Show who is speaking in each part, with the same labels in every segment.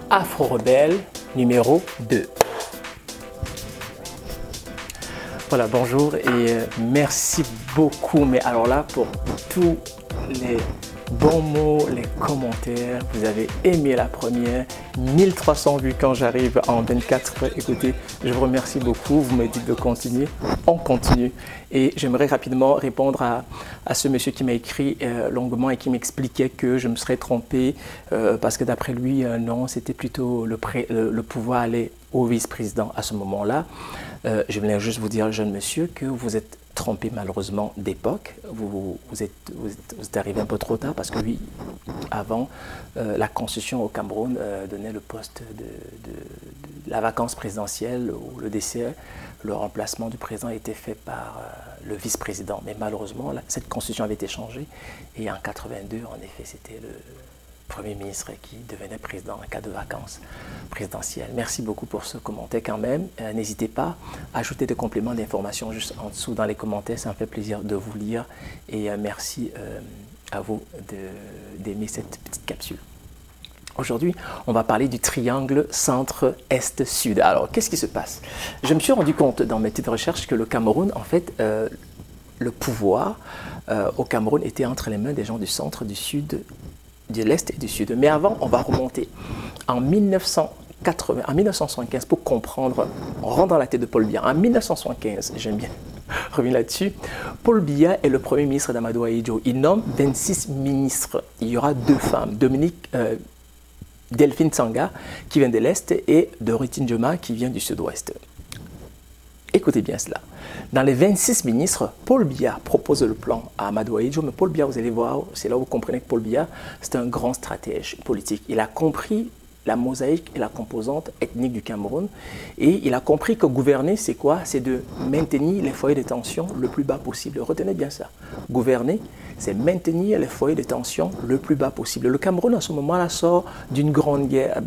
Speaker 1: Afro-Rebelle numéro 2. Voilà, bonjour et merci beaucoup, mais alors là, pour tous les bons mots, les commentaires, vous avez aimé la première, 1300 vues quand j'arrive en 24 heures. Écoutez, je vous remercie beaucoup, vous me dites de continuer, on continue. Et j'aimerais rapidement répondre à ce monsieur qui m'a écrit longuement et qui m'expliquait que je me serais trompé parce que d'après lui, non, c'était plutôt le pouvoir aller au vice-président à ce moment-là. Je voulais juste vous dire, jeune monsieur, que vous êtes trompé malheureusement d'époque. Vous êtes arrivé un peu trop tard parce que oui, avant, la constitution au Cameroun donnait le poste de la vacance présidentielle ou le décès, le remplacement du président était fait par le vice-président. Mais malheureusement, cette constitution avait été changée et en 82, en effet, c'était le Premier ministre qui devenait président en cas de vacances présidentielles. Merci beaucoup pour ce commentaire quand même. N'hésitez pas à ajouter des compléments d'information juste en dessous dans les commentaires. Ça me fait plaisir de vous lire et merci à vous d'aimer cette petite capsule. Aujourd'hui, on va parler du triangle centre-est-sud. Alors, qu'est-ce qui se passe? Je me suis rendu compte dans mes petites recherches que le Cameroun, en fait, le pouvoir au Cameroun était entre les mains des gens du centre, du sud, de l'Est et du Sud. Mais avant, on va remonter en 1975 pour comprendre, on rentre dans la tête de Paul Biya. En 1975, j'aime bien revenir là-dessus, Paul Biya est le premier ministre d'Amadou Ahidjo. Il nomme 26 ministres. Il y aura 2 femmes, Delphine Tsanga qui vient de l'Est et Dorothy Ndjoma qui vient du Sud-Ouest. Écoutez bien cela. Dans les 26 ministres, Paul Biya propose le plan à Amadou Ahidjo, mais Paul Biya, vous allez voir, c'est là où vous comprenez que Paul Biya, c'est un grand stratège politique. Il a compris la mosaïque et la composante ethnique du Cameroun et il a compris que gouverner, c'est quoi? C'est de maintenir les foyers de tension le plus bas possible. Retenez bien ça. Gouverner, c'est maintenir les foyers de tension le plus bas possible. Le Cameroun, à ce moment-là, sort d'une grande guerre,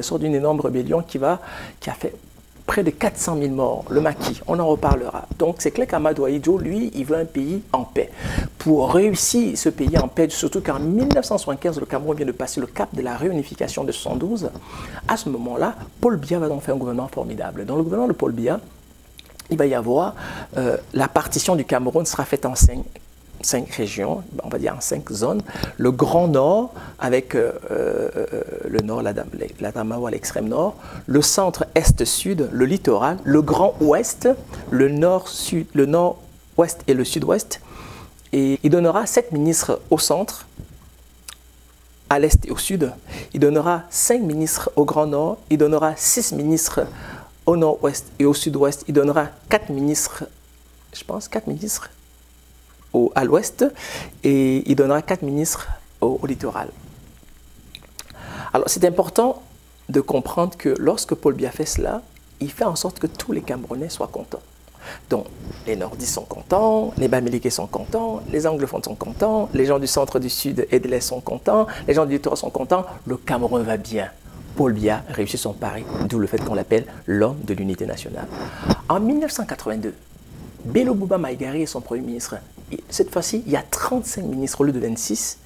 Speaker 1: sort d'une énorme rébellion qui a fait près de 400 000 morts, le maquis, on en reparlera. Donc c'est clair qu'Amadou Ahidjo, lui, il veut un pays en paix. Pour réussir ce pays en paix, surtout qu'en 1975, le Cameroun vient de passer le cap de la réunification de 72, à ce moment-là, Paul Biya va donc faire un gouvernement formidable. Dans le gouvernement de Paul Biya, il va y avoir, la partition du Cameroun sera faite en 5 régions, on va dire en 5 zones. Le Grand Nord, avec le Nord, la Damawa à l'extrême nord, le centre Est-Sud, le littoral, le Grand Ouest, le Nord-Sud, le Nord-Ouest et le Sud-Ouest. Et il donnera 7 ministres au centre, à l'Est et au Sud. Il donnera 5 ministres au Grand Nord. Il donnera 6 ministres au Nord-Ouest et au Sud-Ouest. Il donnera 4 ministres, je pense, 4 ministres à l'ouest et il donnera 4 ministres au littoral. Alors c'est important de comprendre que lorsque Paul Biya fait cela, il fait en sorte que tous les Camerounais soient contents. Donc les nordistes sont contents, les bamileke sont contents, les anglophones sont contents, les gens du centre, du sud et de l'est sont contents, les gens du littoral sont contents, le Cameroun va bien. Paul Biya réussit son pari, d'où le fait qu'on l'appelle l'homme de l'unité nationale. En 1982, Bello Bouba Maïgari est son premier ministre. Cette fois-ci, il y a 35 ministres au lieu de 26.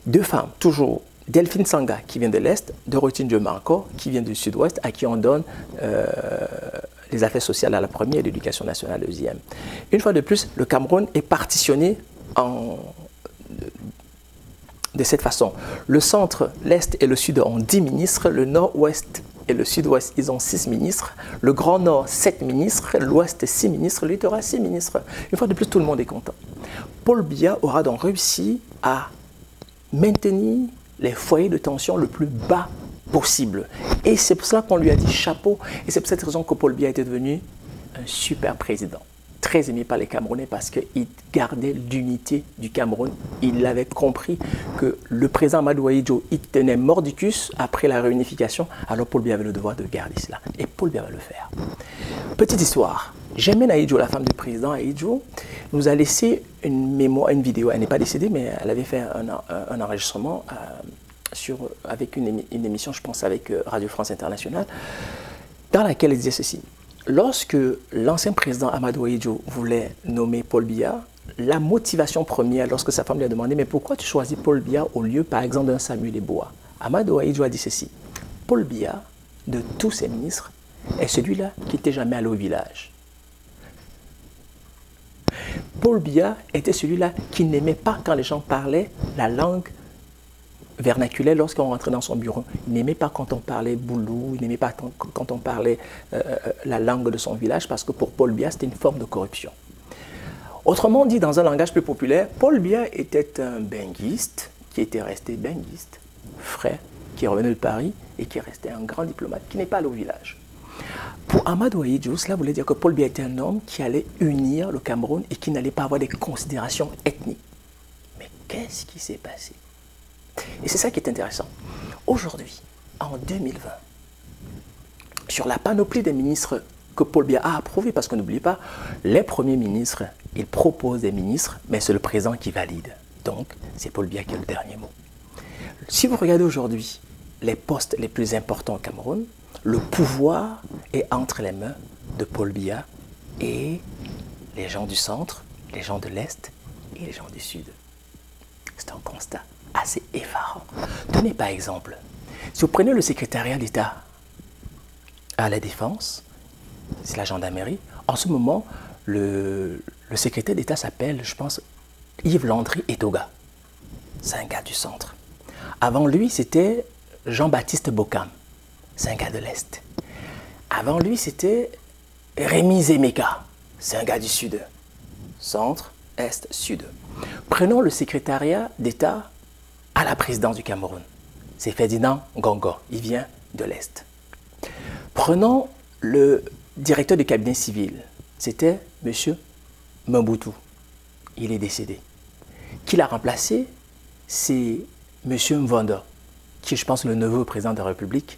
Speaker 1: 2 femmes, toujours. Delphine Tsanga, qui vient de l'Est, Dorothy Ndjoma encore, qui vient du Sud-Ouest, à qui on donne les affaires sociales à la première et l'éducation nationale à la deuxième. Une fois de plus, le Cameroun est partitionné de cette façon. Le centre, l'Est et le Sud ont 10 ministres, le Nord-Ouest et le Sud-Ouest, ils ont 6 ministres, le Grand Nord, 7 ministres, l'Ouest, 6 ministres, le littoral, 6 ministres. Une fois de plus, tout le monde est content. Paul Biya aura donc réussi à maintenir les foyers de tension le plus bas possible. Et c'est pour cela qu'on lui a dit chapeau. Et c'est pour cette raison que Paul Biya était devenu un super président. Très aimé par les Camerounais parce qu'il gardait l'unité du Cameroun. Il avait compris que le président Amadou Ahidjo, il tenait mordicus après la réunification. Alors Paul Biya avait le devoir de garder cela. Et Paul Biya va le faire. Petite histoire. Germaine Ahidjo, la femme du président Ahidjo, nous a laissé une vidéo. Elle n'est pas décédée, mais elle avait fait un enregistrement avec une émission, je pense, avec Radio France Internationale, dans laquelle elle disait ceci. Lorsque l'ancien président Amadou Ahidjo voulait nommer Paul Biya, la motivation première, lorsque sa femme lui a demandé « Mais pourquoi tu choisis Paul Biya au lieu, par exemple, d'un Samuel Eboa ?» Amadou Ahidjo a dit ceci. Paul Biya, de tous ses ministres, est celui-là qui n'était jamais allé au village. Paul Biya était celui-là qui n'aimait pas quand les gens parlaient la langue vernaculaire lorsqu'on rentrait dans son bureau. Il n'aimait pas quand on parlait boulou, il n'aimait pas quand on parlait la langue de son village parce que pour Paul Biya, c'était une forme de corruption. Autrement dit, dans un langage plus populaire, Paul Biya était un benguiste qui était resté benguiste, frais, qui revenait de Paris et qui restait un grand diplomate, qui n'est pas allé au village. Pour Amadou Ahidjo, cela voulait dire que Paul Biya était un homme qui allait unir le Cameroun et qui n'allait pas avoir des considérations ethniques. Mais qu'est-ce qui s'est passé? Et c'est ça qui est intéressant. Aujourd'hui, en 2020, sur la panoplie des ministres que Paul Biya a approuvés, parce que n'oubliez pas, les premiers ministres, ils proposent des ministres, mais c'est le président qui valide. Donc, c'est Paul Biya qui a le dernier mot. Si vous regardez aujourd'hui les postes les plus importants au Cameroun, le pouvoir est entre les mains de Paul Biya et les gens du centre, les gens de l'Est et les gens du Sud. C'est un constat assez effarant. Tenez par exemple, si vous prenez le secrétariat d'État à la Défense, c'est la gendarmerie, en ce moment, le secrétaire d'État s'appelle, je pense, Yves Landry Etoga. C'est un gars du centre. Avant lui, c'était Jean-Baptiste Bokam. C'est un gars de l'Est. Avant lui, c'était Rémi Zemeka. C'est un gars du Sud. Centre, Est, Sud. Prenons le secrétariat d'État à la présidence du Cameroun. C'est Ferdinand Ngongo. Il vient de l'Est. Prenons le directeur du cabinet civil. C'était M. Mobutu. Il est décédé. Qui l'a remplacé? C'est M. Mvondo, qui est, je pense, le neveu du président de la République,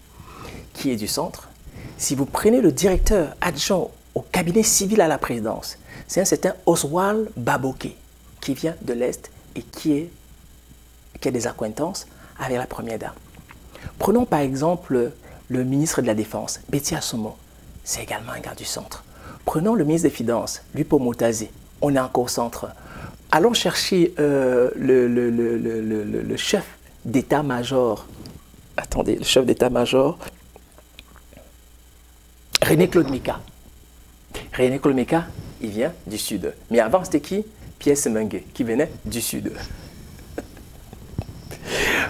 Speaker 1: qui est du centre. Si vous prenez le directeur adjoint au cabinet civil à la présidence, c'est un certain Oswald Baboké, qui vient de l'Est et qui a des acquaintances avec la première dame. Prenons par exemple le ministre de la Défense, Betty Assomo, c'est également un gars du centre. Prenons le ministre des Finances, Lupo Motazé, on est encore au centre. Allons chercher le chef d'état-major, attendez, le chef d'état-major, René-Claude Mika. René-Claude Mika, il vient du Sud. Mais avant, c'était qui? Pierre Semengue, qui venait du Sud.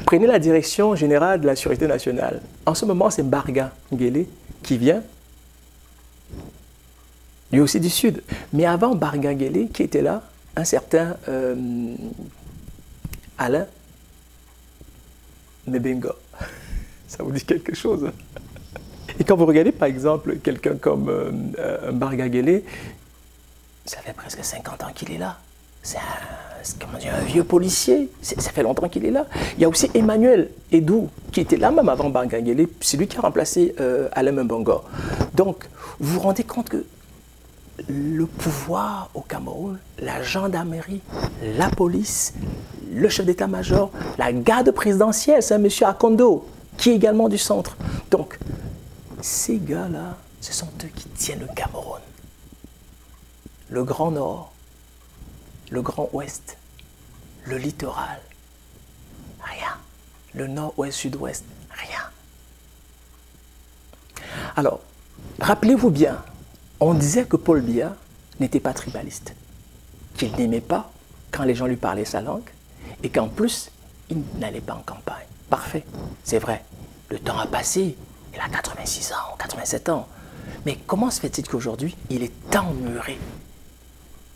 Speaker 1: Prenez la direction générale de la Sûreté nationale. En ce moment, c'est Mbarga Nguele qui vient, lui aussi du Sud. Mais avant Mbarga Nguele, qui était là? Un certain Alain Mebenga. Ça vous dit quelque chose? Et quand vous regardez par exemple quelqu'un comme Mbarga Nguele, ça fait presque 50 ans qu'il est là. C'est un vieux policier, ça fait longtemps qu'il est là. Il y a aussi Emmanuel Edou, qui était là même avant Mbarga Nguele, c'est lui qui a remplacé Alain Mebenga. Donc, vous vous rendez compte que le pouvoir au Cameroun, la gendarmerie, la police, le chef d'état-major, la garde présidentielle, c'est un monsieur Akondo, qui est également du centre. Donc, ces gars-là, ce sont eux qui tiennent le Cameroun. Le Grand Nord, le Grand Ouest, le littoral, rien. Le Nord-Ouest, Sud-Ouest, rien. Alors, rappelez-vous bien, on disait que Paul Biya n'était pas tribaliste, qu'il n'aimait pas quand les gens lui parlaient sa langue et qu'en plus, il n'allait pas en campagne. Parfait, c'est vrai. Le temps a passé, il a 86 ans, 87 ans. Mais comment se fait-il qu'aujourd'hui, il est emmuré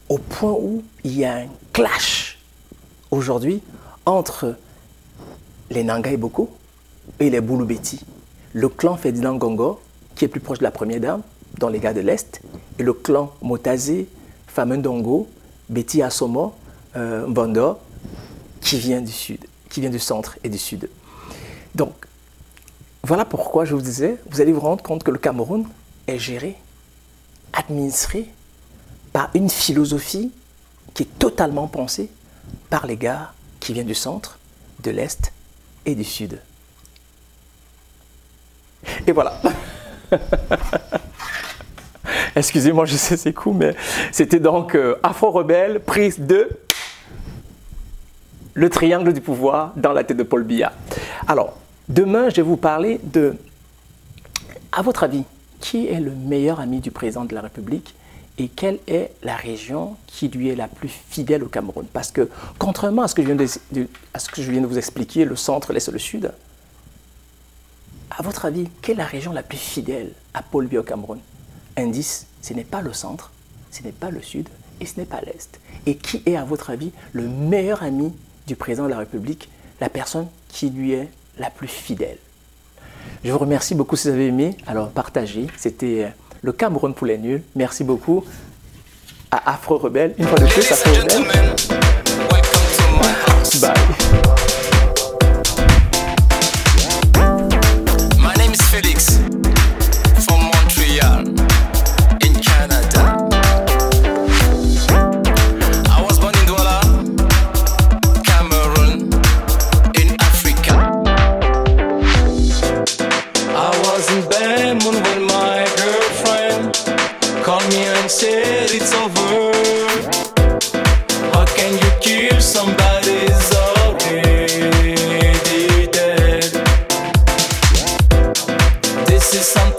Speaker 1: au point où il y a un clash aujourd'hui entre les Nanga Boko et les Bouloubeti, le clan Ferdinand Ngongo, qui est plus proche de la première dame, dans les gars de l'Est, et le clan Motazé, Famendongo, Betty Assomo, Mvondo, qui vient du Sud, qui vient du centre et du Sud. Donc, voilà pourquoi je vous disais, vous allez vous rendre compte que le Cameroun est géré, administré par une philosophie qui est totalement pensée par les gars qui viennent du centre, de l'Est et du Sud. Et voilà. Excusez-moi, je sais c'est cool, mais c'était donc Afro-Rebelle, prise de le triangle du pouvoir dans la tête de Paul Biya. Alors, Demain, je vais vous parler de, à votre avis, qui est le meilleur ami du président de la République et quelle est la région qui lui est la plus fidèle au Cameroun? Parce que, contrairement à ce que je viens de vous expliquer, le centre, l'est et le sud, à votre avis, quelle est la région la plus fidèle à Paul Biya au Cameroun? Indice, ce n'est pas le centre, ce n'est pas le sud et ce n'est pas l'est. Et qui est, à votre avis, le meilleur ami du président de la République, la personne qui lui est la plus fidèle? Je vous remercie beaucoup si vous avez aimé. Alors partagez. C'était le Cameroun pour les nuls. Merci beaucoup à Afro Rebelle. Une fois de plus, Afro Rebelle. Bye.
Speaker 2: My name is Felix from Montreal in Canada. I was born in Douala, Cameroon, in Africa. I was in Belmont when my girlfriend called me and said it's over. How can you kill somebody's already dead? This is something